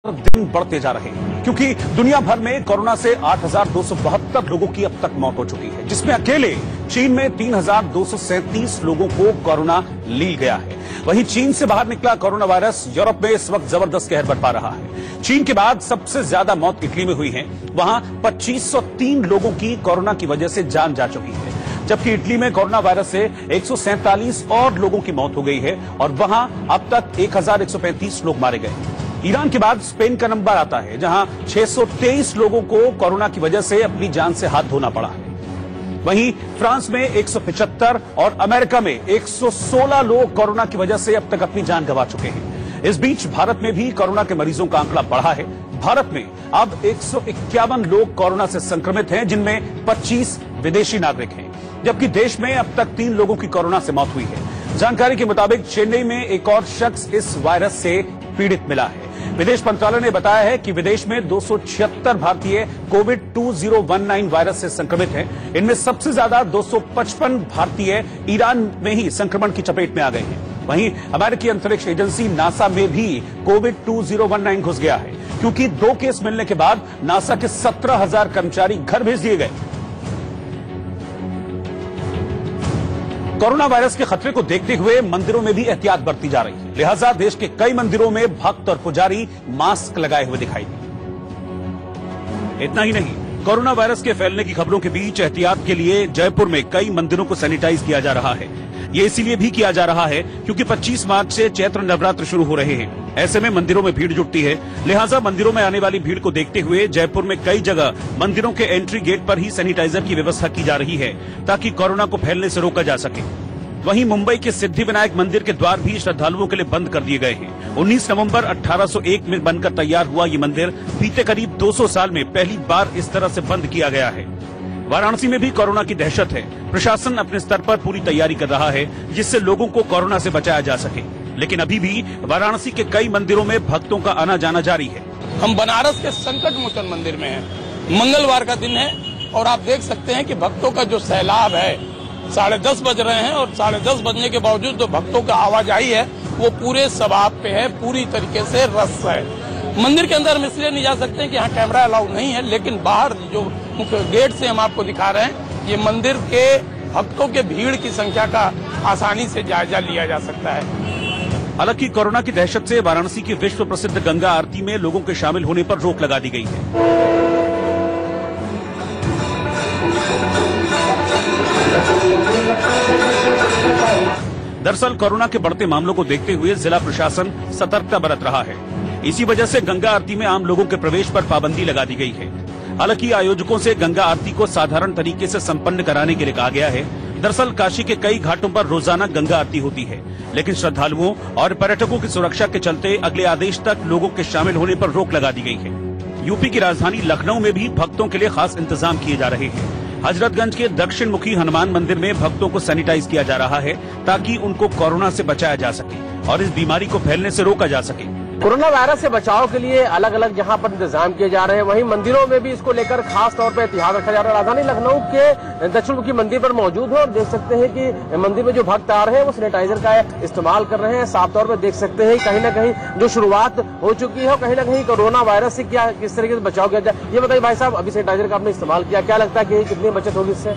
दिन बढ़ते जा रहे हैं क्योंकि दुनिया भर में कोरोना से 8,272 लोगों की अब तक मौत हो चुकी है, जिसमें अकेले चीन में 3,237 लोगों को कोरोना ली गया है। वहीं चीन से बाहर निकला कोरोना वायरस यूरोप में इस वक्त जबरदस्त कहर बरपा रहा है। चीन के बाद सबसे ज्यादा मौत इटली में हुई है। वहां 2,503 लोगों की कोरोना की वजह से जान जा चुकी है, जबकि इटली में कोरोना वायरस से 147 और लोगों की मौत हो गई है और वहां अब तक 1,135 लोग मारे गए। ईरान के बाद स्पेन का नंबर आता है, जहां 623 लोगों को कोरोना की वजह से अपनी जान से हाथ धोना पड़ा है। वहीं फ्रांस में 175 और अमेरिका में 116 लोग कोरोना की वजह से अब तक अपनी जान गंवा चुके हैं। इस बीच भारत में भी कोरोना के मरीजों का आंकड़ा बढ़ा है। भारत में अब 151 लोग कोरोना से संक्रमित हैं, जिनमें 25 विदेशी नागरिक हैं, जबकि देश में अब तक 3 लोगों की कोरोना से मौत हुई है। जानकारी के मुताबिक चेन्नई में एक और शख्स इस वायरस से पीड़ित मिला है। विदेश मंत्रालय ने बताया है कि विदेश में 276 भारतीय कोविड 2019 वायरस से संक्रमित हैं। इनमें सबसे ज्यादा 255 भारतीय ईरान में ही संक्रमण की चपेट में आ गए हैं। वहीं अमेरिकी अंतरिक्ष एजेंसी नासा में भी कोविड 2019 घुस गया है, क्योंकि 2 केस मिलने के बाद नासा के 17,000 कर्मचारी घर भेज दिए गए। कोरोना वायरस के खतरे को देखते हुए मंदिरों में भी एहतियात बरती जा रही है, लिहाजा देश के कई मंदिरों में भक्त और पुजारी मास्क लगाए हुए दिखाई दिए। इतना ही नहीं, कोरोना वायरस के फैलने की खबरों के बीच एहतियात के लिए जयपुर में कई मंदिरों को सैनिटाइज किया जा रहा है। ये इसीलिए भी किया जा रहा है क्योंकि 25 मार्च से चैत्र नवरात्र शुरू हो रहे हैं। ऐसे में मंदिरों में भीड़ जुटती है, लिहाजा मंदिरों में आने वाली भीड़ को देखते हुए जयपुर में कई जगह मंदिरों के एंट्री गेट पर ही सैनिटाइजर की व्यवस्था की जा रही है, ताकि कोरोना को फैलने से रोका जा सके। वहीं मुंबई के सिद्धिविनायक मंदिर के द्वार भी श्रद्धालुओं के लिए बंद कर दिए गए हैं। 19 नवंबर 1801 में बनकर तैयार हुआ ये मंदिर बीते करीब 200 साल में पहली बार इस तरह से बंद किया गया है। वाराणसी में भी कोरोना की दहशत है। प्रशासन अपने स्तर पर पूरी तैयारी कर रहा है, जिससे लोगों को कोरोना से बचाया जा सके, लेकिन अभी भी वाराणसी के कई मंदिरों में भक्तों का आना जाना जारी है। हम बनारस के संकट मोचन मंदिर में हैं। मंगलवार का दिन है और आप देख सकते हैं कि भक्तों का जो सैलाब है, 10:30 बज रहे हैं और 10:30 बजने के बावजूद जो भक्तों का आवाजाही है वो पूरे सबाब पे है, पूरी तरीके से रस है। मंदिर के अंदर हम इसलिए नहीं जा सकते हैं कि यहाँ कैमरा अलाउ नहीं है, लेकिन बाहर जो मुख्य गेट से हम आपको दिखा रहे हैं, ये मंदिर के भक्तों के भीड़ की संख्या का आसानी से जायजा लिया जा सकता है। हालांकि कोरोना की दहशत से वाराणसी की विश्व प्रसिद्ध गंगा आरती में लोगों के शामिल होने पर रोक लगा दी गई है। दरअसल कोरोना के बढ़ते मामलों को देखते हुए जिला प्रशासन सतर्कता बरत रहा है। इसी वजह से गंगा आरती में आम लोगों के प्रवेश पर पाबंदी लगा दी गई है। हालांकि आयोजकों से गंगा आरती को साधारण तरीके से संपन्न कराने के लिए कहा गया है। दरअसल काशी के कई घाटों पर रोजाना गंगा आरती होती है, लेकिन श्रद्धालुओं और पर्यटकों की सुरक्षा के चलते अगले आदेश तक लोगों के शामिल होने पर रोक लगा दी गई है। यूपी की राजधानी लखनऊ में भी भक्तों के लिए खास इंतजाम किए जा रहे हैं। हजरतगंज के दक्षिण मुखी हनुमान मंदिर में भक्तों को सैनिटाइज किया जा रहा है, ताकि उनको कोरोना से बचाया जा सके और इस बीमारी को फैलने से रोका जा सके। कोरोना वायरस से बचाव के लिए अलग अलग यहाँ पर इंतजाम किए जा रहे हैं। वहीं मंदिरों में भी इसको लेकर खास तौर पर एहतियात रखा जा रहा है। राजधानी लखनऊ के दक्षिण मुखी मंदिर पर मौजूद है और देख सकते हैं कि मंदिर में जो भक्त आ रहे हैं वो सैनिटाइजर का इस्तेमाल कर रहे हैं। साफ तौर पर देख सकते हैं कहीं ना कहीं जो शुरुआत हो चुकी है, कहीं ना कहीं कोरोना वायरस से किस तरीके से बचाव किया जाए, ये बताइए भाई साहब। अभी सैनिटाइजर का आपने इस्तेमाल किया, क्या लगता है कि कितनी बचत होगी इससे?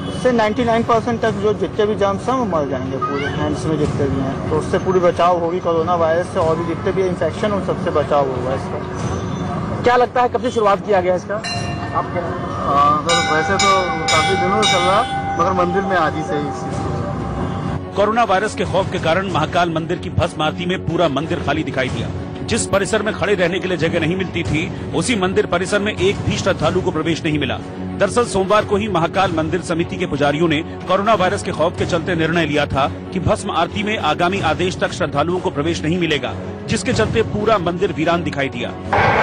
उससे 99% तक जो जितने भी जर्म्स हैं वो मर जाएंगे पूरे हैंड्स में जितने भी हैं, तो उससे पूरी बचाव होगी कोरोना वायरस से। और भी जितने भी इन्फेक्शन उन सबसे बचाव होगा इसका। क्या लगता है कब से शुरुआत किया गया इसका? आप क्या? सर वैसे तो काफी दिनों से चल रहा, मगर मंदिर में आज ही से इस चीज को। कोरोना वायरस के खौफ के कारण महाकाल मंदिर की भस्म आरती में पूरा मंदिर खाली दिखाई दिया। जिस परिसर में खड़े रहने के लिए जगह नहीं मिलती थी, उसी मंदिर परिसर में एक भी श्रद्धालु को प्रवेश नहीं मिला। दरअसल सोमवार को ही महाकाल मंदिर समिति के पुजारियों ने कोरोना वायरस के खौफ के चलते निर्णय लिया था कि भस्म आरती में आगामी आदेश तक श्रद्धालुओं को प्रवेश नहीं मिलेगा, जिसके चलते पूरा मंदिर वीरान दिखाई दिया।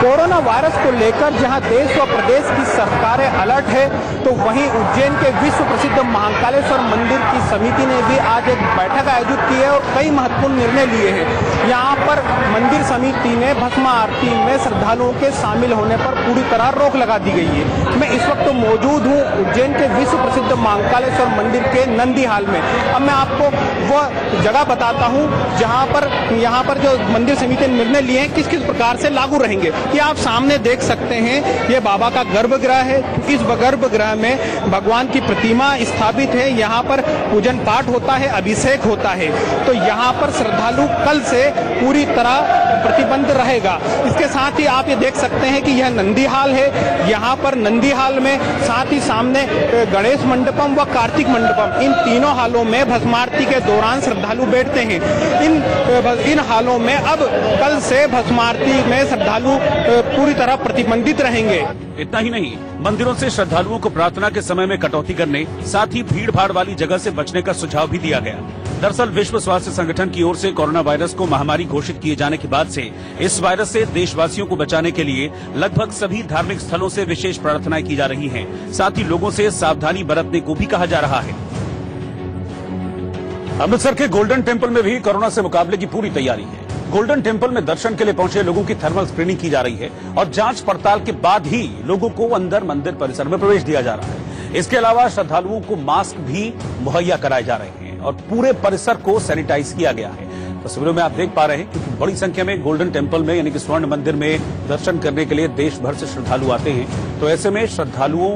कोरोना वायरस को लेकर जहां देश व प्रदेश की सरकारें अलर्ट है, तो वहीं उज्जैन के विश्व प्रसिद्ध महाकालेश्वर मंदिर की समिति ने भी आज एक बैठक आयोजित की है और कई महत्वपूर्ण निर्णय लिए हैं। यहाँ पर मंदिर समिति ने भस्म आरती में श्रद्धालुओं के शामिल होने पर पूरी तरह रोक लगा दी गई है। मैं इस वक्त मौजूद हूँ उज्जैन के विश्व प्रसिद्ध महाकालेश्वर मंदिर के नंदी हाल में। अब मैं आपको वह जगह बताता हूँ जहाँ पर यहाँ पर जो मंदिर समिति ने निर्णय लिए हैं किस किस प्रकार से लागू रहेंगे। ये आप सामने देख सकते हैं, ये बाबा का गर्भगृह है। इस गर्भगृह में भगवान की प्रतिमा स्थापित है, यहाँ पर पूजन पाठ होता है, अभिषेक होता है। तो यहाँ पर श्रद्धालु कल से पूरी तरह प्रतिबंध रहेगा। इसके साथ ही आप ये देख सकते हैं कि यह नंदी हाल है। यहाँ पर नंदी हाल में साथ ही सामने गणेश मंडपम व कार्तिक मंडपम, इन तीनों हालों में भस्मारती के दौरान श्रद्धालु बैठते हैं। इन हालों में अब कल से भस्मारती में श्रद्धालु पूरी तरह प्रतिबंधित रहेंगे। इतना ही नहीं, मंदिरों से श्रद्धालुओं को प्रार्थना के समय में कटौती करने, साथ ही भीड़ भाड़ वाली जगह से बचने का सुझाव भी दिया गया। दरअसल विश्व स्वास्थ्य संगठन की ओर से कोरोना वायरस को महामारी घोषित किए जाने के बाद से इस वायरस से देशवासियों को बचाने के लिए लगभग सभी धार्मिक स्थलों से विशेष प्रार्थनाएं की जा रही हैं। साथ ही लोगों से सावधानी बरतने को भी कहा जा रहा है। अमृतसर के गोल्डन टेम्पल में भी कोरोना से मुकाबले की पूरी तैयारी है। गोल्डन टेम्पल में दर्शन के लिए पहुंचे लोगों की थर्मल स्क्रीनिंग की जा रही है और जांच पड़ताल के बाद ही लोगों को अंदर मंदिर परिसर में प्रवेश दिया जा रहा है। इसके अलावा श्रद्धालुओं को मास्क भी मुहैया कराए जा रहे हैं और पूरे परिसर को सैनिटाइज किया गया है। तस्वीरों में आप देख पा रहे हैं कि बड़ी संख्या में गोल्डन टेम्पल में यानी कि स्वर्ण मंदिर में दर्शन करने के लिए देश भर से श्रद्धालु आते हैं। तो ऐसे में श्रद्धालुओं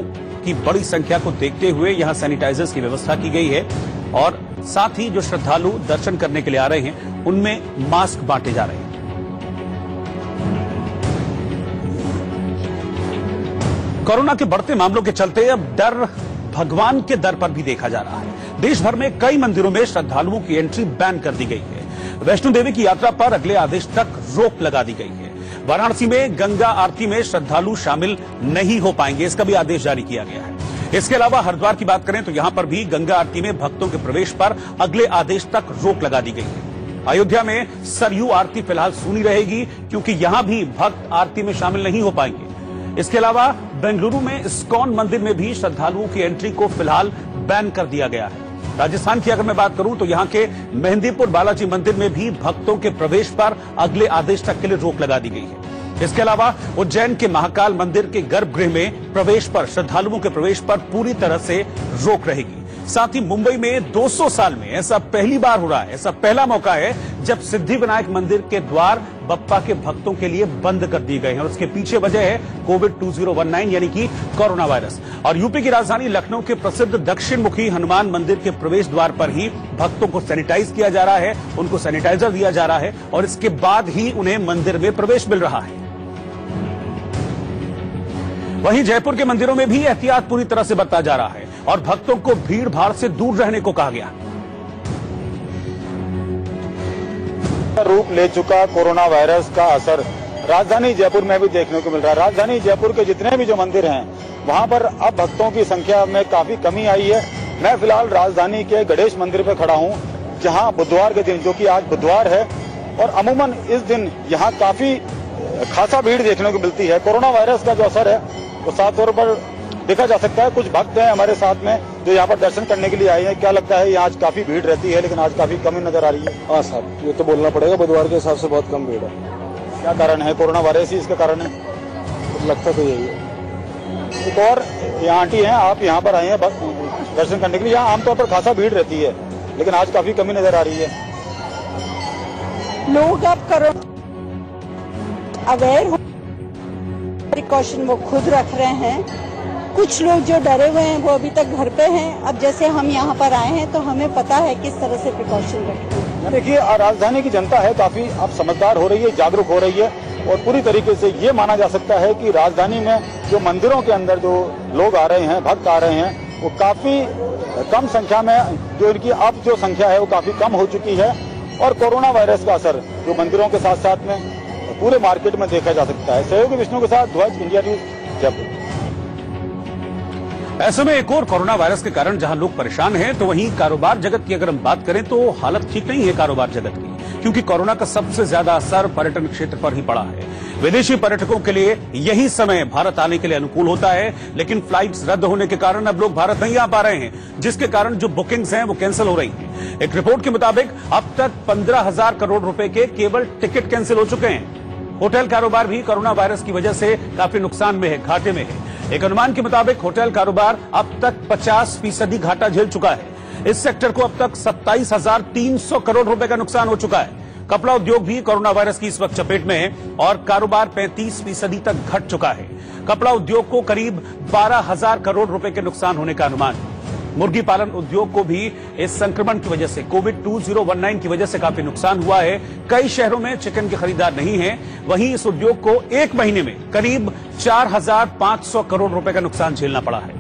की बड़ी संख्या को देखते हुए यहाँ सैनिटाइजर्स की व्यवस्था की गई है और साथ ही जो श्रद्धालु दर्शन करने के लिए आ रहे हैं उनमें मास्क बांटे जा रहे हैं। कोरोना के बढ़ते मामलों के चलते अब डर भगवान के दर पर भी देखा जा रहा है। देश भर में कई मंदिरों में श्रद्धालुओं की एंट्री बैन कर दी गई है। वैष्णो देवी की यात्रा पर अगले आदेश तक रोक लगा दी गई है। वाराणसी में गंगा आरती में श्रद्धालु शामिल नहीं हो पाएंगे, इसका भी आदेश जारी किया गया है। इसके अलावा हरिद्वार की बात करें तो यहां पर भी गंगा आरती में भक्तों के प्रवेश पर अगले आदेश तक रोक लगा दी गई है। अयोध्या में सरयू आरती फिलहाल सूनी रहेगी क्योंकि यहां भी भक्त आरती में शामिल नहीं हो पाएंगे। इसके अलावा बेंगलुरु में इस्कॉन मंदिर में भी श्रद्धालुओं की एंट्री को फिलहाल बैन कर दिया गया है। राजस्थान की अगर मैं बात करूं तो यहां के मेहंदीपुर बालाजी मंदिर में भी भक्तों के प्रवेश पर अगले आदेश तक के लिए रोक लगा दी गई है। इसके अलावा उज्जैन के महाकाल मंदिर के गर्भगृह में प्रवेश पर, श्रद्धालुओं के प्रवेश पर पूरी तरह से रोक रहेगी। साथ ही मुंबई में 200 साल में ऐसा पहली बार हो रहा है, ऐसा पहला मौका है जब सिद्धिविनायक मंदिर के द्वार बप्पा के भक्तों के लिए बंद कर दिए गए हैं और उसके पीछे वजह है कोविड 2019 यानी कि कोरोना वायरस। और यूपी की राजधानी लखनऊ के प्रसिद्ध दक्षिण मुखी हनुमान मंदिर के प्रवेश द्वार पर ही भक्तों को सैनिटाइज किया जा रहा है, उनको सैनिटाइजर दिया जा रहा है और इसके बाद ही उन्हें मंदिर में प्रवेश मिल रहा है। वहीं जयपुर के मंदिरों में भी एहतियात पूरी तरह से बरता जा रहा है और भक्तों को भीड़ भाड़ से दूर रहने को कहा गया। रूप ले चुका कोरोना वायरस का असर राजधानी जयपुर में भी देखने को मिल रहा है। राजधानी जयपुर के जितने भी जो मंदिर हैं वहां पर अब भक्तों की संख्या में काफी कमी आई है। मैं फिलहाल राजधानी के गणेश मंदिर पर खड़ा हूं, जहां बुधवार के दिन, जो कि आज बुधवार है, और अमूमन इस दिन यहां काफी खासा भीड़ देखने को मिलती है। कोरोना वायरस का जो असर है वो साफ तौर पर देखा जा सकता है। कुछ भक्त हैं हमारे साथ में जो यहाँ पर दर्शन करने के लिए आए हैं। क्या लगता है, यहाँ आज काफी भीड़ रहती है लेकिन आज काफी कमी नजर आ रही है? हाँ साहब, ये तो बोलना पड़ेगा, बुधवार के हिसाब से बहुत कम भीड़ है। क्या कारण है? कोरोना वायरस ही इसका कारण है? लगता तो यही है। एक और यहाँ आंटी हैं, आप यहाँ पर आए हैं दर्शन करने के लिए। यहाँ आमतौर पर खासा भीड़ रहती है लेकिन आज काफी कमी नजर आ रही है। लोग अब कोरोना अवेयर हो, प्रिकॉशन वो खुद रख रहे हैं। कुछ लोग जो डरे हुए हैं वो अभी तक घर पे हैं। अब जैसे हम यहाँ पर आए हैं तो हमें पता है किस तरह से प्रिकॉशन रखें। देखिए, राजधानी की जनता है काफी अब समझदार हो रही है, जागरूक हो रही है और पूरी तरीके से ये माना जा सकता है कि राजधानी में जो मंदिरों के अंदर जो लोग आ रहे हैं, भक्त आ रहे हैं, वो काफी कम संख्या में, जो इनकी अब जो संख्या है वो काफी कम हो चुकी है। और कोरोना वायरस का असर जो मंदिरों के साथ साथ में पूरे मार्केट में देखा जा सकता है। सहयोगी विष्णु के साथ ध्वज, इंडिया न्यूज, जयपुर। ऐसे में एक और कोरोना वायरस के कारण जहां लोग परेशान हैं तो वहीं कारोबार जगत की अगर हम बात करें तो हालत ठीक नहीं है कारोबार जगत की, क्योंकि कोरोना का सबसे ज्यादा असर पर्यटन क्षेत्र पर ही पड़ा है। विदेशी पर्यटकों के लिए यही समय भारत आने के लिए अनुकूल होता है, लेकिन फ्लाइट्स रद्द होने के कारण अब लोग भारत नहीं आ पा रहे हैं, जिसके कारण जो बुकिंग्स हैं वो कैंसिल हो रही हैं। एक रिपोर्ट के मुताबिक अब तक 15,000 करोड़ रुपए के केवल टिकट कैंसिल हो चुके हैं। होटल कारोबार भी कोरोना वायरस की वजह से काफी नुकसान में है, घाटे में है। एक अनुमान के मुताबिक होटल कारोबार अब तक 50% घाटा झेल चुका है। इस सेक्टर को अब तक 27,300 करोड़ रुपए का नुकसान हो चुका है। कपड़ा उद्योग भी कोरोना वायरस की इस वक्त चपेट में है और कारोबार 35% तक घट चुका है। कपड़ा उद्योग को करीब 12,000 करोड़ रुपए के नुकसान होने का अनुमान है। मुर्गी पालन उद्योग को भी इस संक्रमण की वजह से कोविड 2019 की वजह से काफी नुकसान हुआ है। कई शहरों में चिकन के खरीदार नहीं हैं। वहीं इस उद्योग को एक महीने में करीब 4,500 करोड़ रुपए का नुकसान झेलना पड़ा है।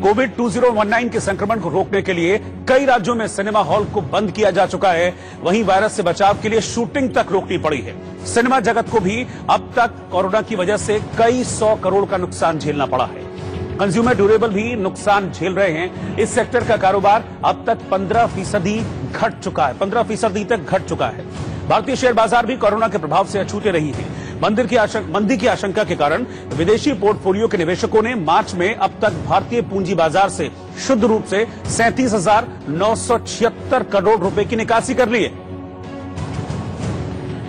कोविड 2019 के संक्रमण को रोकने के लिए कई राज्यों में सिनेमा हॉल को बंद किया जा चुका है। वहीं वायरस से बचाव के लिए शूटिंग तक रोकनी पड़ी है। सिनेमा जगत को भी अब तक कोरोना की वजह से कई 100 करोड़ का नुकसान झेलना पड़ा है। कंज्यूमर ड्यूरेबल भी नुकसान झेल रहे हैं। इस सेक्टर का कारोबार अब तक 15% घट चुका है, 15% तक घट चुका है। भारतीय शेयर बाजार भी कोरोना के प्रभाव से अछूते रही है। मंदी की आशंका के कारण विदेशी पोर्टफोलियो के निवेशकों ने मार्च में अब तक भारतीय पूंजी बाजार से शुद्ध रूप से 37,976 करोड़ रुपए की निकासी कर ली है।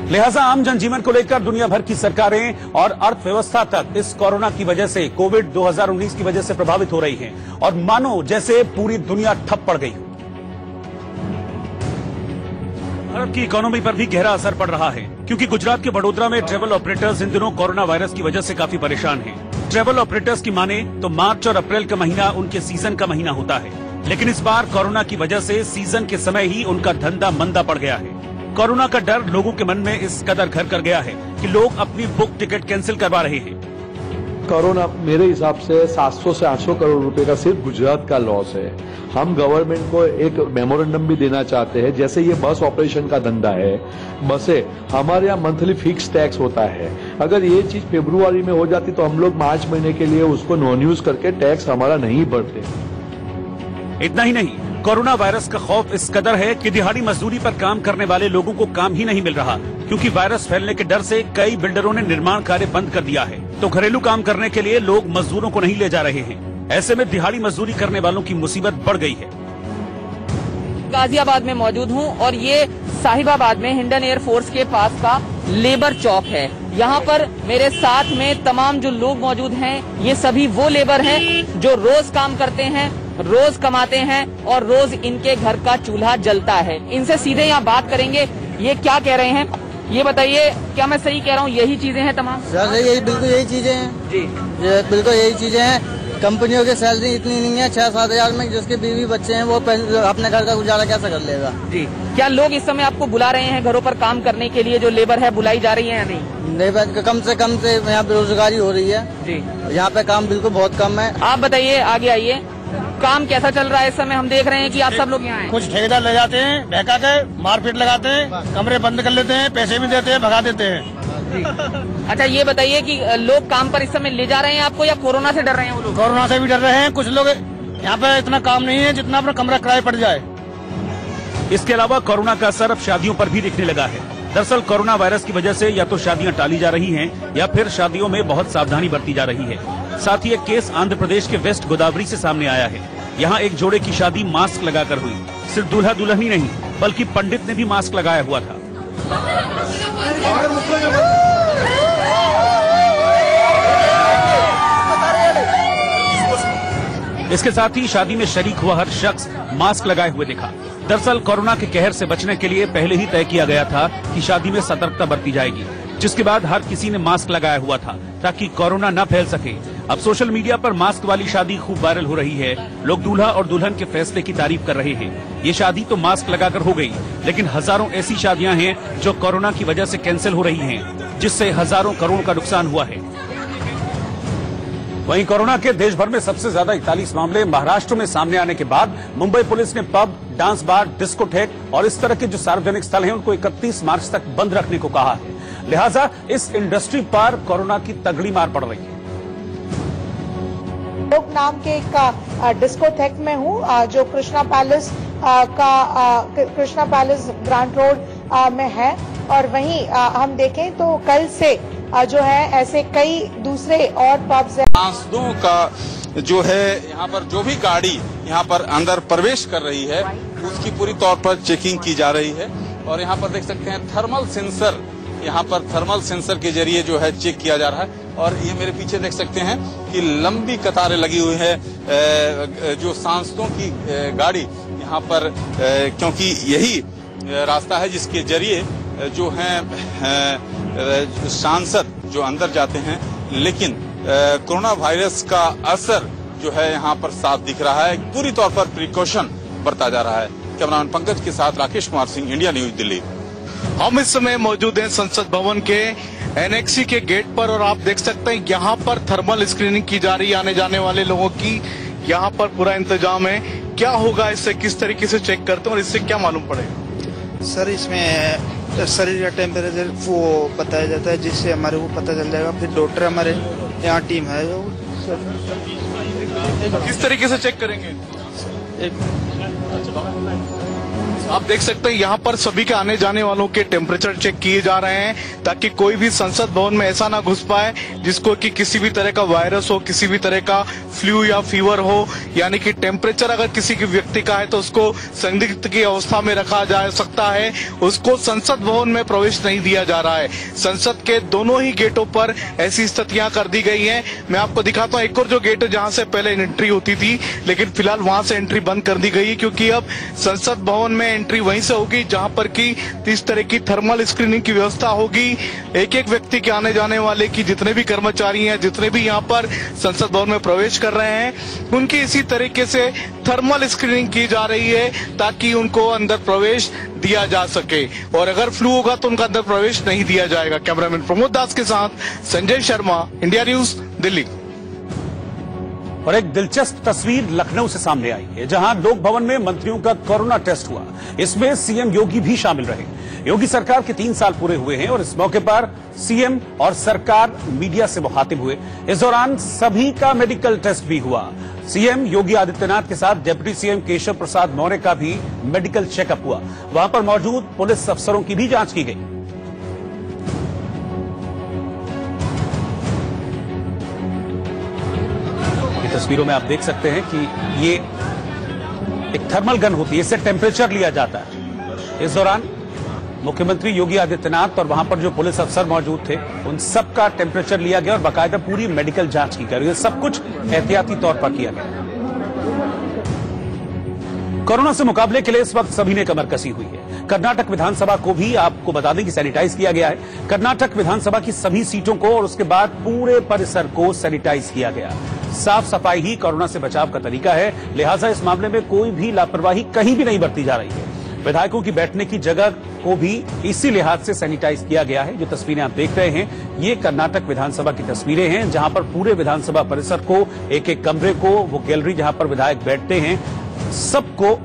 लिहाजा आम जनजीवन को लेकर दुनिया भर की सरकारें और अर्थव्यवस्था तक इस कोरोना की वजह से, कोविड 2019 की वजह से प्रभावित हो रही है और मानो जैसे पूरी दुनिया ठप पड़ गई। भारत की इकोनॉमी पर भी गहरा असर पड़ रहा है क्योंकि गुजरात के बड़ोदरा में ट्रैवल ऑपरेटर्स इन दिनों कोरोना वायरस की वजह से काफी परेशान हैं। ट्रैवल ऑपरेटर्स की माने तो मार्च और अप्रैल का महीना उनके सीजन का महीना होता है, लेकिन इस बार कोरोना की वजह से सीजन के समय ही उनका धंधा मंदा पड़ गया है। कोरोना का डर लोगों के मन में इस कदर घर कर गया है कि लोग अपनी बुक टिकट कैंसिल करवा रहे हैं। कोरोना मेरे हिसाब से 700 से 800 करोड़ रुपए का सिर्फ गुजरात का लॉस है। हम गवर्नमेंट को एक मेमोरेंडम भी देना चाहते हैं। जैसे ये बस ऑपरेशन का धंधा है, बसें हमारे यहाँ मंथली फिक्स टैक्स होता है। अगर ये चीज फरवरी में हो जाती तो हम लोग मार्च महीने के लिए उसको नॉन यूज करके टैक्स हमारा नहीं भरते। इतना ही नहीं, कोरोना वायरस का खौफ इस कदर है कि दिहाड़ी मजदूरी पर काम करने वाले लोगों को काम ही नहीं मिल रहा क्योंकि वायरस फैलने के डर से कई बिल्डरों ने निर्माण कार्य बंद कर दिया है। तो घरेलू काम करने के लिए लोग मजदूरों को नहीं ले जा रहे हैं। ऐसे में दिहाड़ी मजदूरी करने वालों की मुसीबत बढ़ गई है। गाजियाबाद में मौजूद हूँ और ये साहिबाबाद में हिंडन एयरफोर्स के पास का लेबर चौक है। यहाँ पर मेरे साथ में तमाम जो लोग मौजूद हैं, ये सभी वो लेबर हैं जो रोज काम करते हैं, रोज कमाते हैं और रोज इनके घर का चूल्हा जलता है। इनसे सीधे यहाँ बात करेंगे, ये क्या कह रहे हैं ये बताइए। क्या मैं सही कह रहा हूँ? यही चीजें हैं तमाम? सर यही बिल्कुल यही चीजें हैं जी, बिल्कुल यही चीजें हैं। कंपनियों की सैलरी इतनी नहीं है, 6-7 हजार में जिसके बीवी बच्चे हैं वो अपने घर का गुजारा कैसे कर लेगा जी। क्या लोग इस समय आपको बुला रहे हैं घरों पर काम करने के लिए? जो लेबर है बुलाई जा रही है या नहीं? कम से यहाँ बेरोजगारी हो रही है जी। यहाँ पे काम बिल्कुल बहुत कम है। आप बताइए, आगे आइए, काम कैसा चल रहा है इस समय? हम देख रहे हैं कि आप सब लोग यहाँ हैं। कुछ ठेकेदार ले जाते हैं, बहका के मारपीट लगाते हैं, कमरे बंद कर लेते हैं, पैसे भी देते हैं, भगा देते हैं। अच्छा ये बताइए कि लोग काम पर इस समय ले जा रहे हैं आपको या कोरोना से डर रहे हैं वो लोग? कोरोना से भी डर रहे हैं। कुछ लोग यहाँ पे इतना काम नहीं है जितना अपना कमरा किराए पड़ जाए। इसके अलावा कोरोना का असर अब शादियों पर भी दिखने लगा है। दरअसल कोरोना वायरस की वजह से या तो शादियां टाली जा रही हैं या फिर शादियों में बहुत सावधानी बरती जा रही है। साथ ही एक केस आंध्र प्रदेश के वेस्ट गोदावरी से सामने आया है। यहाँ एक जोड़े की शादी मास्क लगाकर हुई। सिर्फ दूल्हा दुल्हन ही नहीं बल्कि पंडित ने भी मास्क लगाया हुआ था। इसके साथ ही शादी में शरीक हुआ हर शख्स मास्क लगाए हुए दिखा। दरअसल कोरोना के कहर से बचने के लिए पहले ही तय किया गया था कि शादी में सतर्कता बरती जाएगी, जिसके बाद हर किसी ने मास्क लगाया हुआ था ताकि कोरोना न फैल सके। अब सोशल मीडिया पर मास्क वाली शादी खूब वायरल हो रही है। लोग दूल्हा और दुल्हन के फैसले की तारीफ कर रहे हैं। ये शादी तो मास्क लगाकर हो गई, लेकिन हजारों ऐसी शादियां हैं जो कोरोना की वजह से कैंसिल हो रही हैं, जिससे हजारों करोड़ का नुकसान हुआ है। वहीं कोरोना के देश भर में सबसे ज्यादा 41 मामले महाराष्ट्र में सामने आने के बाद मुंबई पुलिस ने पब, डांस बार, डिस्कोथेक और इस तरह के जो सार्वजनिक स्थल हैं उनको 31 मार्च तक बंद रखने को कहा है। लिहाजा इस इंडस्ट्री पर कोरोना की तगड़ी मार पड़ रही है। लोक नाम के एक डिस्कोथेक में हूँ जो कृष्णा पैलेस ग्रांट रोड में है और वहीं हम देखें तो कल से जो है ऐसे कई दूसरे और पब्स हैं। सांसदों का जो है यहाँ पर जो भी गाड़ी यहाँ पर अंदर प्रवेश कर रही है उसकी पूरी तौर पर चेकिंग की जा रही है और यहाँ पर देख सकते हैं थर्मल सेंसर, यहाँ पर थर्मल सेंसर के जरिए जो है चेक किया जा रहा है। और ये मेरे पीछे देख सकते हैं कि लंबी कतारें लगी हुई है जो सांसदों की गाड़ी यहाँ पर, क्योंकि यही रास्ता है जिसके जरिए जो हैं सांसद जो अंदर जाते हैं, लेकिन कोरोना वायरस का असर जो है यहाँ पर साफ दिख रहा है। पूरी तौर पर प्रिकॉशन बरता जा रहा है। कैमरामैन पंकज के साथ राकेश कुमार सिंह, इंडिया न्यूज, दिल्ली। हम इस समय मौजूद हैं संसद भवन के एनेक्सी के गेट पर और आप देख सकते हैं यहाँ पर थर्मल स्क्रीनिंग की जा रही है आने जाने वाले लोगों की। यहाँ पर पूरा इंतजाम है। क्या होगा इससे, किस तरीके से चेक करते हैं और इससे क्या मालूम पड़ेगा? सर, इसमें शरीर का टेम्परेचर वो बताया जाता है, जिससे हमारे को पता चल जाएगा। फिर डॉक्टर हमारे यहाँ टीम है जो किस तरीके से चेक करेंगे? आप देख सकते हैं यहाँ पर सभी के आने जाने वालों के टेम्परेचर चेक किए जा रहे हैं ताकि कोई भी संसद भवन में ऐसा ना घुस पाए जिसको कि किसी भी तरह का वायरस हो, किसी भी तरह का फ्लू या फीवर हो। यानी कि टेम्परेचर अगर किसी की व्यक्ति का है तो उसको संदिग्ध की अवस्था में रखा जा सकता है, उसको संसद भवन में प्रवेश नहीं दिया जा रहा है। संसद के दोनों ही गेटों पर ऐसी स्थितियां कर दी गई हैं। मैं आपको दिखाता हूँ एक और जो गेट है जहां से पहले एंट्री होती थी, लेकिन फिलहाल वहां से एंट्री बंद कर दी गई है क्योंकि अब संसद भवन में एंट्री वहीं से होगी जहां पर की इस तरह की थर्मल स्क्रीनिंग की व्यवस्था होगी। एक एक व्यक्ति के आने जाने वाले की जितने भी कर्मचारी हैं, जितने भी यहाँ पर संसद भवन में प्रवेश कर रहे हैं, उनकी इसी तरीके से थर्मल स्क्रीनिंग की जा रही है ताकि उनको अंदर प्रवेश दिया जा सके और अगर फ्लू होगा तो उनका अंदर प्रवेश नहीं दिया जाएगा। कैमरामैन प्रमोद दास के साथ संजय शर्मा, इंडिया न्यूज, दिल्ली। और एक दिलचस्प तस्वीर लखनऊ से सामने आई है जहां लोक भवन में मंत्रियों का कोरोना टेस्ट हुआ। इसमें सीएम योगी भी शामिल रहे। योगी सरकार के 3 साल पूरे हुए हैं और इस मौके पर सीएम और सरकार मीडिया से मुखातिब हुए। इस दौरान सभी का मेडिकल टेस्ट भी हुआ। सीएम योगी आदित्यनाथ के साथ डिप्टी सीएम केशव प्रसाद मौर्य का भी मेडिकल चेकअप हुआ। वहां पर मौजूद पुलिस अफसरों की भी जांच की गई। तस्वीरों में आप देख सकते हैं कि ये एक थर्मल गन होती है, इससे टेम्परेचर लिया जाता है। इस दौरान मुख्यमंत्री योगी आदित्यनाथ और वहां पर जो पुलिस अफसर मौजूद थे उन सब का टेम्परेचर लिया गया और बाकायदा पूरी मेडिकल जांच की गई। सब कुछ एहतियाती तौर पर किया गया। कोरोना से मुकाबले के लिए इस वक्त सभी ने कमर कसी हुई है। कर्नाटक विधानसभा को भी आपको बता दें कि सैनिटाइज किया गया है। कर्नाटक विधानसभा की सभी सीटों को और उसके बाद पूरे परिसर को सैनिटाइज किया गया। साफ सफाई ही कोरोना से बचाव का तरीका है, लिहाजा इस मामले में कोई भी लापरवाही कहीं भी नहीं बरती जा रही है। विधायकों की बैठने की जगह को भी इसी लिहाज से सैनिटाइज किया गया है। जो तस्वीरें आप देख रहे हैं ये कर्नाटक विधानसभा की तस्वीरें हैं जहां पर पूरे विधानसभा परिसर को, एक एक कमरे को, वो गैलरी जहां पर विधायक बैठते हैं, सबको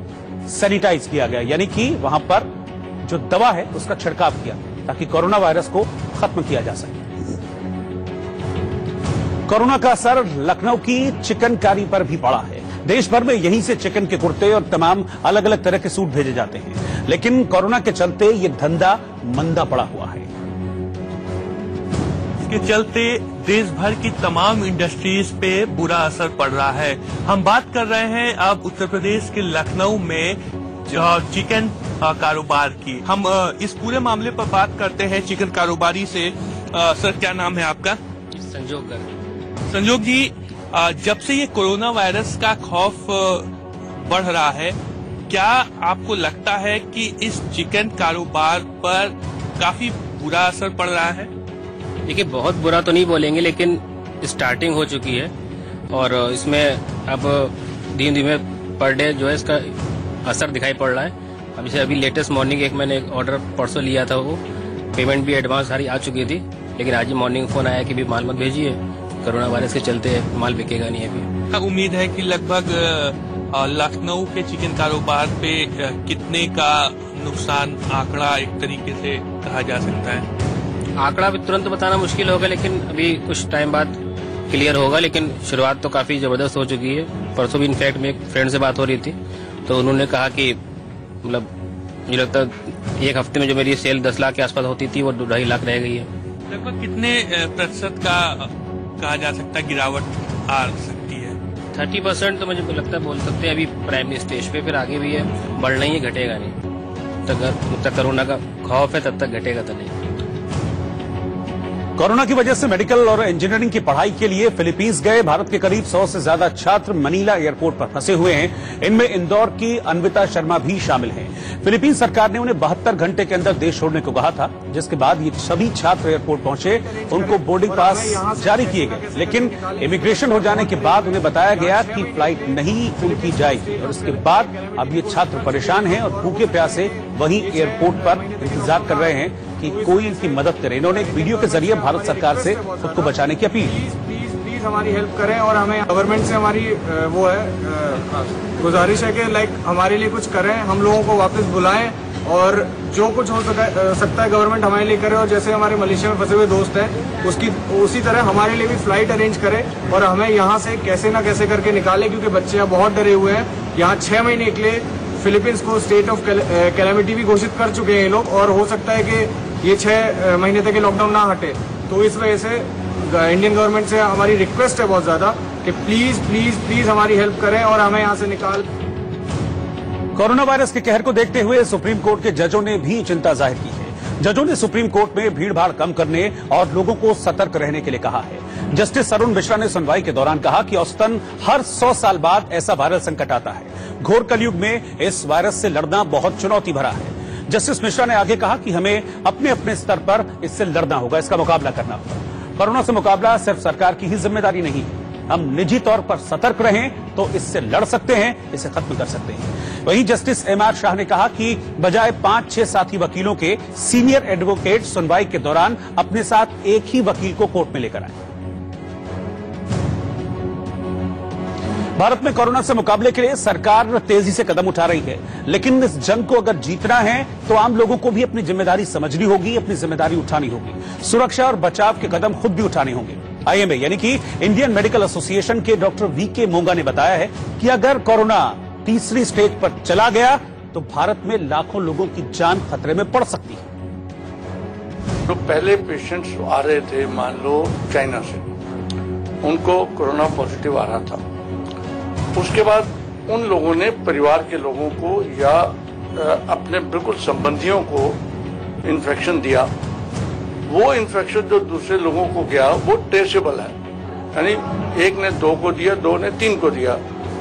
सैनिटाइज किया गया। यानी कि वहां पर जो दवा है उसका छिड़काव किया ताकि कोरोना वायरस को खत्म किया जा सके। कोरोना का असर लखनऊ की चिकनकारी पर भी पड़ा है। देश भर में यहीं से चिकन के कुर्ते और तमाम अलग अलग तरह के सूट भेजे जाते हैं, लेकिन कोरोना के चलते ये धंधा मंदा पड़ा हुआ है। इसके चलते देश भर की तमाम इंडस्ट्रीज पे बुरा असर पड़ रहा है। हम बात कर रहे हैं अब उत्तर प्रदेश के लखनऊ में चिकन कारोबार की। हम इस पूरे मामले पर बात करते हैं चिकन कारोबारी से। सर, क्या नाम है आपका? संजोग जी, जब से ये कोरोना वायरस का खौफ बढ़ रहा है, क्या आपको लगता है कि इस चिकन कारोबार पर काफी बुरा असर पड़ रहा है? देखिए, बहुत बुरा तो नहीं बोलेंगे, लेकिन स्टार्टिंग हो चुकी है और इसमें अब धीमे धीमे पर डे जो है इसका असर दिखाई पड़ रहा है। अब जैसे अभी लेटेस्ट मॉर्निंग एक मैंने ऑर्डर परसों लिया था, वो पेमेंट भी एडवांस सारी आ चुकी थी, लेकिन आज ही मॉर्निंग फोन आया कि भी माल मत भेजिए, कोरोना वायरस के चलते माल बिकेगा नहीं अभी। उम्मीद है कि लगभग लखनऊ के चिकन कारोबार पे कितने का नुकसान आंकड़ा एक तरीके से कहा जा सकता है? आंकड़ा अभी तुरंत बताना मुश्किल होगा, लेकिन अभी कुछ टाइम बाद क्लियर होगा। लेकिन शुरुआत तो काफी जबरदस्त हो चुकी है। परसों भी इनफैक्ट मेरे एक फ्रेंड से बात हो रही थी तो उन्होंने कहा कि मतलब मुझे लगता है एक हफ्ते में जो मेरी सेल 10 लाख के आसपास होती थी वो 2.5 लाख रह गई है। लगभग कितने प्रतिशत का कहा जा सकता है गिरावट आ सकती है? 30% तो मुझे लगता है बोल सकते हैं अभी प्राइमरी स्टेज पे, फिर आगे भी है, बढ़ना ही है, घटेगा नहीं। तब तक कोरोना का खौफ है तब तक घटेगा तो नहीं। कोरोना की वजह से मेडिकल और इंजीनियरिंग की पढ़ाई के लिए फिलीपींस गए भारत के करीब 100 से ज्यादा छात्र मनीला एयरपोर्ट पर फंसे हुए हैं। इनमें इंदौर की अन्विता शर्मा भी शामिल हैं। फिलीपींस सरकार ने उन्हें 72 घंटे के अंदर देश छोड़ने को कहा था, जिसके बाद ये सभी छात्र एयरपोर्ट पहुंचे। उनको बोर्डिंग पास जारी किए गए, लेकिन इमिग्रेशन हो जाने के बाद उन्हें बताया गया कि फ्लाइट नहीं उनकी जाएगी और इसके बाद अब ये छात्र परेशान हैं और भूखे प्यासे वहीं एयरपोर्ट पर इंतजार कर रहे हैं कि कोई इनकी मदद करे। इन्होंने एक वीडियो के जरिए भारत सरकार से खुद को बचाने की अपील की। प्लीज हमारी हेल्प करें और हमें गवर्नमेंट से हमारी वो है गुजारिश है कि लाइक हमारे लिए कुछ करें, हम लोगों को वापस बुलाएं और जो कुछ हो सकता है गवर्नमेंट हमारे लिए करे। और जैसे हमारे मलेशिया में फंसे हुए दोस्त हैं उसी तरह हमारे लिए भी फ्लाइट अरेंज करे और हमें यहाँ से कैसे ना कैसे करके निकाले, क्योंकि बच्चे यहाँ बहुत डरे हुए हैं। यहाँ 6 महीने के लिए फिलीपींस को स्टेट ऑफ कैलेमिटी भी घोषित कर चुके हैं ये लोग और हो सकता है कि ये 6 महीने तक लॉकडाउन ना हटे। तो इस वजह से इंडियन गवर्नमेंट से हमारी रिक्वेस्ट है बहुत ज्यादा कि प्लीज प्लीज प्लीज हमारी हेल्प करें और हमें यहाँ से निकाल। कोरोना वायरस के कहर को देखते हुए सुप्रीम कोर्ट के जजों ने भी चिंता जाहिर की है। जजों ने सुप्रीम कोर्ट में भीड़भाड़ कम करने और लोगों को सतर्क रहने के लिए कहा है। जस्टिस अरुण मिश्रा ने सुनवाई के दौरान कहा कि औसतन हर 100 साल बाद ऐसा वायरल संकट आता है। घोर कलयुग में इस वायरस से लड़ना बहुत चुनौती भरा है। जस्टिस मिश्रा ने आगे कहा कि हमें अपने अपने स्तर पर इससे लड़ना होगा, इसका मुकाबला करना होगा। कोरोना से मुकाबला सिर्फ सरकार की ही जिम्मेदारी नहीं है। हम निजी तौर पर सतर्क रहें तो इससे लड़ सकते हैं, इसे खत्म कर सकते हैं। वहीं जस्टिस एमआर शाह ने कहा कि बजाय 5-6 साथी वकीलों के सीनियर एडवोकेट सुनवाई के दौरान अपने साथ एक ही वकील को कोर्ट में लेकर आए। भारत में कोरोना से मुकाबले के लिए सरकार तेजी से कदम उठा रही है, लेकिन इस जंग को अगर जीतना है तो आम लोगों को भी अपनी जिम्मेदारी समझनी होगी, अपनी जिम्मेदारी उठानी होगी। सुरक्षा और बचाव के कदम खुद भी उठाने होंगे। आईएमए यानी कि इंडियन मेडिकल एसोसिएशन के डॉक्टर वीके मोंगा ने बताया है कि अगर कोरोना तीसरी स्टेज पर चला गया तो भारत में लाखों लोगों की जान खतरे में पड़ सकती है। तो पहले पेशेंट्स आ रहे थे, मान लो चाइना से, उनको कोरोना पॉजिटिव आ रहा था। उसके बाद उन लोगों ने परिवार के लोगों को या अपने बिल्कुल संबंधियों को इन्फेक्शन दिया। वो इन्फेक्शन जो दूसरे लोगों को गया वो ट्रेसेबल है, यानी एक ने 2 को दिया, 2 ने 3 को दिया,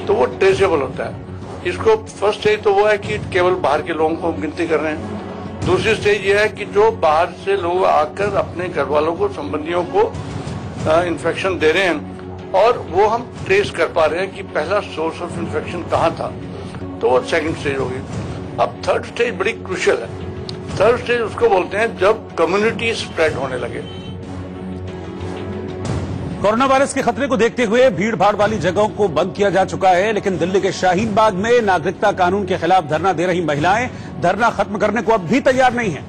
तो वो ट्रेसेबल होता है। इसको फर्स्ट स्टेज तो वो है कि केवल बाहर के लोगों को गिनती कर रहे हैं। दूसरी स्टेज ये है कि जो बाहर से लोग आकर अपने घर वालों को, संबंधियों को इन्फेक्शन दे रहे हैं और वो हम ट्रेस कर पा रहे हैं कि पहला सोर्स ऑफ इन्फेक्शन कहाँ था, तो वो सेकंड स्टेज होगी। अब थर्ड स्टेज बड़ी क्रूशियल है। थर्ड स्टेज उसको बोलते हैं जब कम्युनिटी स्प्रेड होने लगे। कोरोना वायरस के खतरे को देखते हुए भीड़ भाड़ वाली जगहों को बंद किया जा चुका है, लेकिन दिल्ली के शाहीन बाग में नागरिकता कानून के खिलाफ धरना दे रही महिलाएं धरना खत्म करने को अब भी तैयार नहीं है।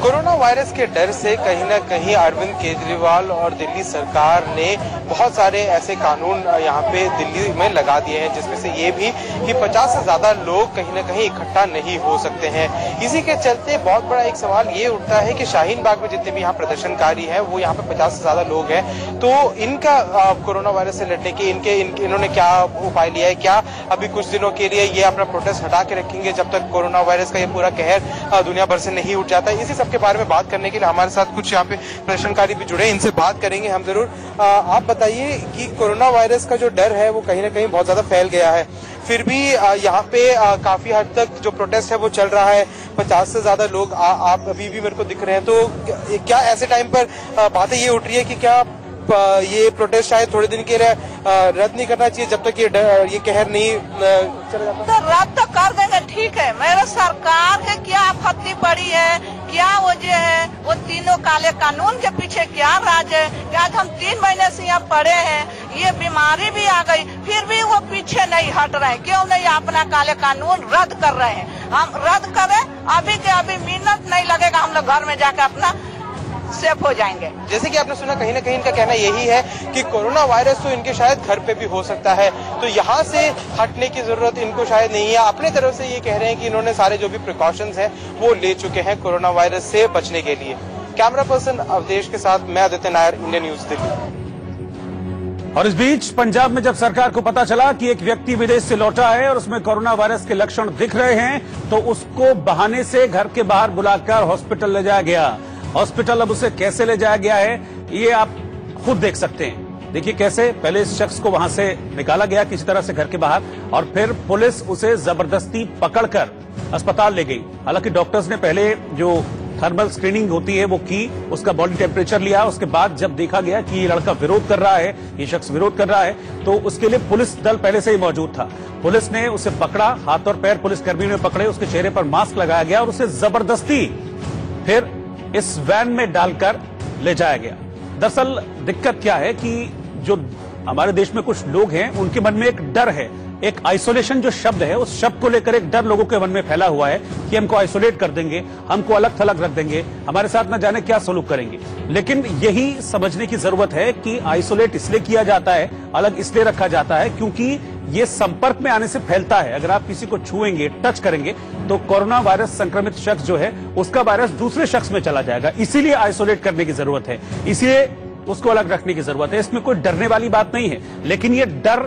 कोरोना वायरस के डर से कहीं ना कहीं अरविंद केजरीवाल और दिल्ली सरकार ने बहुत सारे ऐसे कानून यहाँ पे दिल्ली में लगा दिए हैं, जिसमें से ये भी कि 50 से ज्यादा लोग कहीं ना कहीं इकट्ठा नहीं हो सकते हैं। इसी के चलते बहुत बड़ा एक सवाल ये उठता है कि शाहीन बाग में जितने भी यहाँ प्रदर्शनकारी हैं वो यहाँ पे 50 से ज्यादा लोग हैं, तो इनका कोरोना वायरस से लड़ने के इन्होंने क्या उपाय लिया है? क्या अभी कुछ दिनों के लिए ये अपना प्रोटेस्ट हटा के रखेंगे जब तक कोरोना वायरस का ये पूरा कहर दुनिया भर से नहीं उठ जाता? इसी सब के बारे में बात करने के लिए हमारे साथ कुछ यहाँ पे प्रदर्शनकारी भी जुड़े, इनसे बात करेंगे हम जरूर। आप बताइए कि कोरोना वायरस का जो डर है वो कहीं ना कहीं बहुत ज्यादा फैल गया है, फिर भी यहाँ पे काफी हद तक जो प्रोटेस्ट है वो चल रहा है। 50 से ज्यादा लोग आप अभी भी मेरे को दिख रहे हैं, तो क्या ऐसे टाइम पर बातें ये उठ रही है कि क्या ये प्रोटेस्ट शायद थोड़े दिन के लिए रद्द नहीं करना चाहिए जब तक ये कहर नहीं चला जाता? तो रद्द तो कर देंगे, ठीक है। मेरे सरकार के क्या आपत्ति पड़ी है? क्या वो जो है वो तीनों काले कानून के पीछे क्या राज है? आज हम 3 महीने से यहाँ पड़े हैं, ये बीमारी भी आ गई, फिर भी वो पीछे नहीं हट रहे। क्यों नहीं अपना काले कानून रद्द कर रहे हैं? हम रद्द करें, अभी के अभी मिनट नहीं लगेगा, हम लोग घर में जाकर अपना सेफ हो जाएंगे। जैसे कि आपने सुना, कहीं ना कहीं इनका कहना यही है कि कोरोना वायरस तो इनके शायद घर पे भी हो सकता है, तो यहाँ से हटने की जरूरत इनको शायद नहीं है। अपने तरफ से ये कह रहे हैं कि इन्होंने सारे जो भी प्रिकॉशंस हैं वो ले चुके हैं कोरोना वायरस से बचने के लिए। कैमरा पर्सन अवधेश के साथ मैं आदित्य नायर, इंडियन न्यूज दिल्ली। और इस बीच पंजाब में जब सरकार को पता चला कि एक व्यक्ति विदेश से लौटा है और उसमें कोरोना वायरस के लक्षण दिख रहे हैं, तो उसको बहाने से घर के बाहर बुलाकर हॉस्पिटल ले जाया गया। हॉस्पिटल अब उसे कैसे ले जाया गया है ये आप खुद देख सकते हैं। देखिए कैसे पहले इस शख्स को वहां से निकाला गया किसी तरह से घर के बाहर और फिर पुलिस उसे जबरदस्ती पकड़कर अस्पताल ले गई। हालांकि डॉक्टर्स ने पहले जो थर्मल स्क्रीनिंग होती है वो की, उसका बॉडी टेम्परेचर लिया, उसके बाद जब देखा गया कि ये लड़का विरोध कर रहा है, ये शख्स विरोध कर रहा है, तो उसके लिए पुलिस दल पहले से ही मौजूद था। पुलिस ने उसे पकड़ा, हाथ और पैर पुलिस कर्मियों ने पकड़े, उसके चेहरे पर मास्क लगाया गया और उसे जबरदस्ती फिर इस वैन में डालकर ले जाया गया। दरअसल दिक्कत क्या है कि जो हमारे देश में कुछ लोग हैं उनके मन में एक डर है, एक आइसोलेशन जो शब्द है उस शब्द को लेकर एक डर लोगों के मन में फैला हुआ है कि हमको आइसोलेट कर देंगे, हमको अलग थलग रख देंगे, हमारे साथ न जाने क्या सलूक करेंगे। लेकिन यही समझने की जरूरत है कि आइसोलेट इसलिए किया जाता है, अलग इसलिए रखा जाता है क्योंकि ये संपर्क में आने से फैलता है। अगर आप किसी को छुएंगे, टच करेंगे तो कोरोना वायरस संक्रमित शख्स जो है उसका वायरस दूसरे शख्स में चला जाएगा। इसीलिए आइसोलेट करने की जरूरत है, इसीलिए उसको अलग रखने की जरूरत है। इसमें कोई डरने वाली बात नहीं है, लेकिन ये डर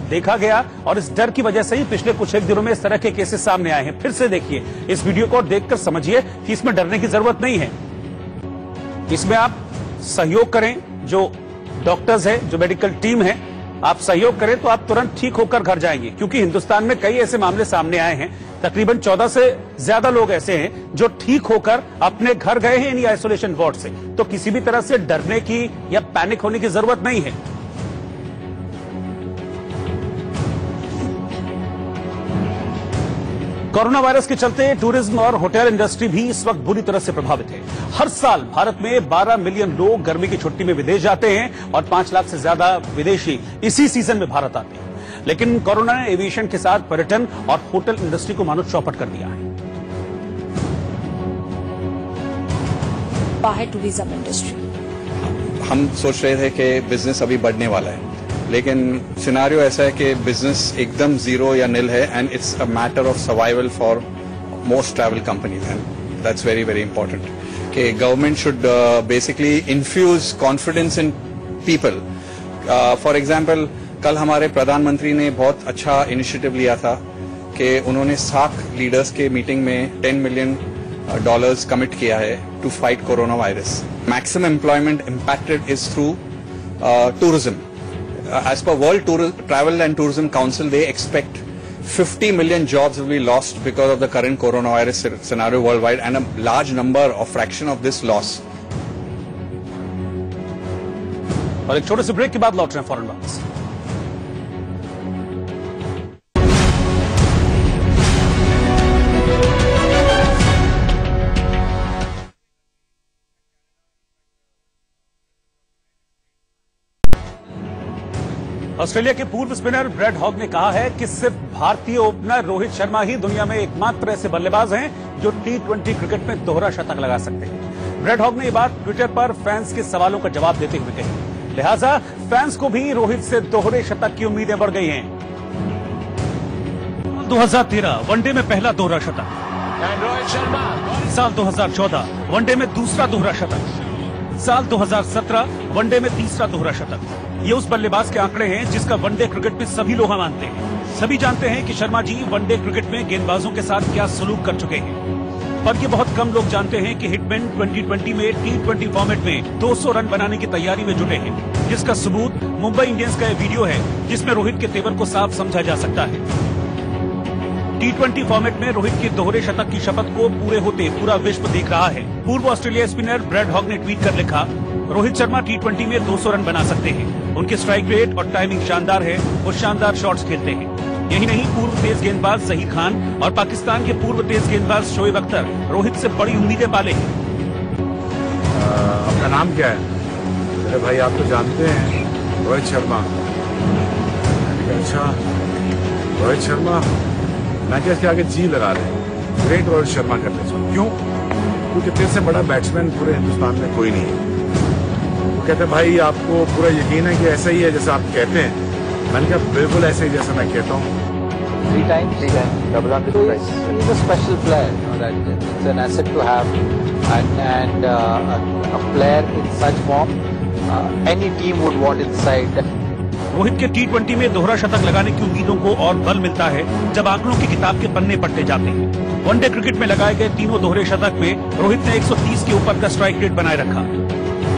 देखा गया और इस डर की वजह से ही पिछले कुछ एक दिनों में इस तरह के केसेस सामने आए हैं। फिर से देखिए इस वीडियो को देखकर समझिए कि इसमें डरने की जरूरत नहीं है। इसमें आप सहयोग करें, जो डॉक्टर्स है, जो मेडिकल टीम है, आप सहयोग करें तो आप तुरंत ठीक होकर घर जाएंगे। क्योंकि हिंदुस्तान में कई ऐसे मामले सामने आए हैं, तकरीबन 14 से ज्यादा लोग ऐसे हैं जो ठीक होकर अपने घर गए हैं इन आइसोलेशन वार्ड से। तो किसी भी तरह से डरने की या पैनिक होने की जरूरत नहीं है। कोरोना वायरस के चलते टूरिज्म और होटल इंडस्ट्री भी इस वक्त बुरी तरह से प्रभावित है। हर साल भारत में 12 मिलियन लोग गर्मी की छुट्टी में विदेश जाते हैं और 5 लाख से ज्यादा विदेशी इसी सीजन में भारत आते हैं। लेकिन कोरोना ने एविएशन के साथ पर्यटन और होटल इंडस्ट्री को मानो चौपट कर दिया है। टूरिज्म इंडस्ट्री हम सोच रहे थे कि बिजनेस अभी बढ़ने वाला है, लेकिन सिनारियो ऐसा है कि बिजनेस एकदम जीरो या निल है and it's a matter of survival for most travel companies and that's very very important कि government should basically infuse confidence in people. For example कल हमारे प्रधानमंत्री ने बहुत अच्छा इनिशिएटिव लिया था कि उन्होंने सार्क लीडर्स के मीटिंग में $10 मिलियन कमिट किया है to fight corona virus. Maximum employment impacted is through tourism. As per World Travel and Tourism Council, they expect 50 million jobs will be lost because of the current coronavirus scenario worldwide, and a large number or fraction of this loss. और एक छोटे से break के बाद लौट रहे हैं फौरन वापस। ऑस्ट्रेलिया के पूर्व स्पिनर ब्रेड हॉग ने कहा है कि सिर्फ भारतीय ओपनर रोहित शर्मा ही दुनिया में एकमात्र ऐसे बल्लेबाज हैं जो T20 क्रिकेट में दोहरा शतक लगा सकते हैं। ब्रेड हॉग ने ये बात ट्विटर पर फैंस के सवालों का जवाब देते हुए कही। लिहाजा फैंस को भी रोहित से दोहरे शतक की उम्मीदें बढ़ गई हैं। 2013 वनडे में पहला दोहरा शतक, साल 2014 वनडे में दूसरा दोहरा शतक, साल 2017 वनडे में तीसरा दोहरा शतक। ये उस बल्लेबाज के आंकड़े हैं जिसका वनडे क्रिकेट में सभी लोग मानते हैं। सभी जानते हैं कि शर्मा जी वनडे क्रिकेट में गेंदबाजों के साथ क्या सलूक कर चुके हैं, पर ये बहुत कम लोग जानते हैं कि हिटमैन 2020 में T20 फॉर्मेट में 200 रन बनाने की तैयारी में जुटे हैं, जिसका सबूत मुंबई इंडियंस का यह वीडियो है जिसमें रोहित के तेवर को साफ समझा जा सकता है। T20 फॉर्मेट में रोहित के दोहरे शतक की शपथ को पूरे होते पूरा विश्व देख रहा है। पूर्व ऑस्ट्रेलिया स्पिनर ब्रेड हॉग ने ट्वीट कर लिखा, रोहित शर्मा T20 में 200 रन बना सकते हैं। उनके स्ट्राइक रेट और टाइमिंग शानदार है, वो शानदार शॉट्स खेलते हैं। यही नहीं, पूर्व तेज गेंदबाज जहीर खान और पाकिस्तान के पूर्व तेज गेंदबाज शोएब अख्तर रोहित से बड़ी उम्मीदें पाले हैं। आपका नाम क्या है? अरे भाई आप तो जानते हैं रोहित शर्मा। अच्छा रोहित शर्मा, मैं क्या इसके आगे जी लगा रहे हैं, ग्रेट रोहित शर्मा करते हैं। क्यों? क्योंकि तेरे से बड़ा बैट्समैन पूरे हिंदुस्तान में कोई नहीं है। वो कहते भाई आपको पूरा यकीन है कि ऐसा ही है जैसा आप कहते हैं? मैंने कहा बिल्कुल ऐसे ही जैसा मैं कहता हूँ। 3 times, double on the price. He's a special player. You know, that it's an asset to have, and a player in such form, any team would want inside. Rohit के T20 में दोहरा शतक लगाने की उम्मीदों को और बल मिलता है जब आंकड़ों की किताब के पन्ने पलटे जाते हैं। वनडे क्रिकेट में लगाए गए तीनों दोहरे शतक में रोहित ने 130 के ऊपर का स्ट्राइक रेट बनाए रखा।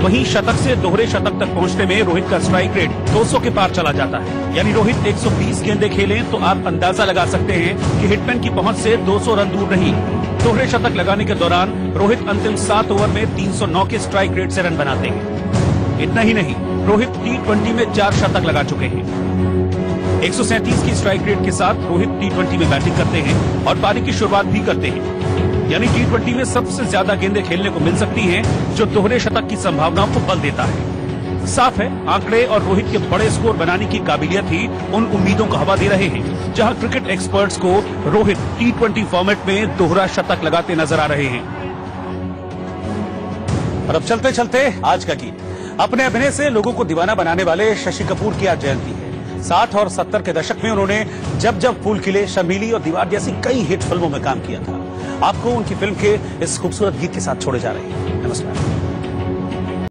वहीं शतक से दोहरे शतक तक पहुंचने में रोहित का स्ट्राइक रेट 200 के पार चला जाता है। यानी रोहित 120 गेंदें खेलें तो आप अंदाजा लगा सकते हैं कि हिटमैन की पहुंच से 200 रन दूर नहीं। दोहरे शतक लगाने के दौरान रोहित अंतिम 7 ओवर में 309 के स्ट्राइक रेट से रन बनाते हैं। इतना ही नहीं, रोहित T20 में 4 शतक लगा चुके हैं। 137 की स्ट्राइक रेट के साथ रोहित T20 में बैटिंग करते हैं और पारी की शुरुआत भी करते हैं। यानी T20 में सबसे ज्यादा गेंदें खेलने को मिल सकती हैं, जो दोहरे शतक की संभावनाओं को बल देता है। साफ है, आंकड़े और रोहित के बड़े स्कोर बनाने की काबिलियत ही उन उम्मीदों को हवा दे रहे हैं, जहां क्रिकेट एक्सपर्ट्स को रोहित T20 फॉर्मेट में दोहरा शतक लगाते नजर आ रहे हैं। और अब चलते चलते आज का गीत। अपने अभिनय से लोगों को दीवाना बनाने वाले शशि कपूर की आज जयंती है। 60 और 70 के दशक में उन्होंने जब जब फूल खिले, शर्मीली और दीवार जैसी कई हिट फिल्मों में काम किया था। आपको उनकी फिल्म के इस खूबसूरत गीत के साथ छोड़े जा रहे हैं। नमस्कार।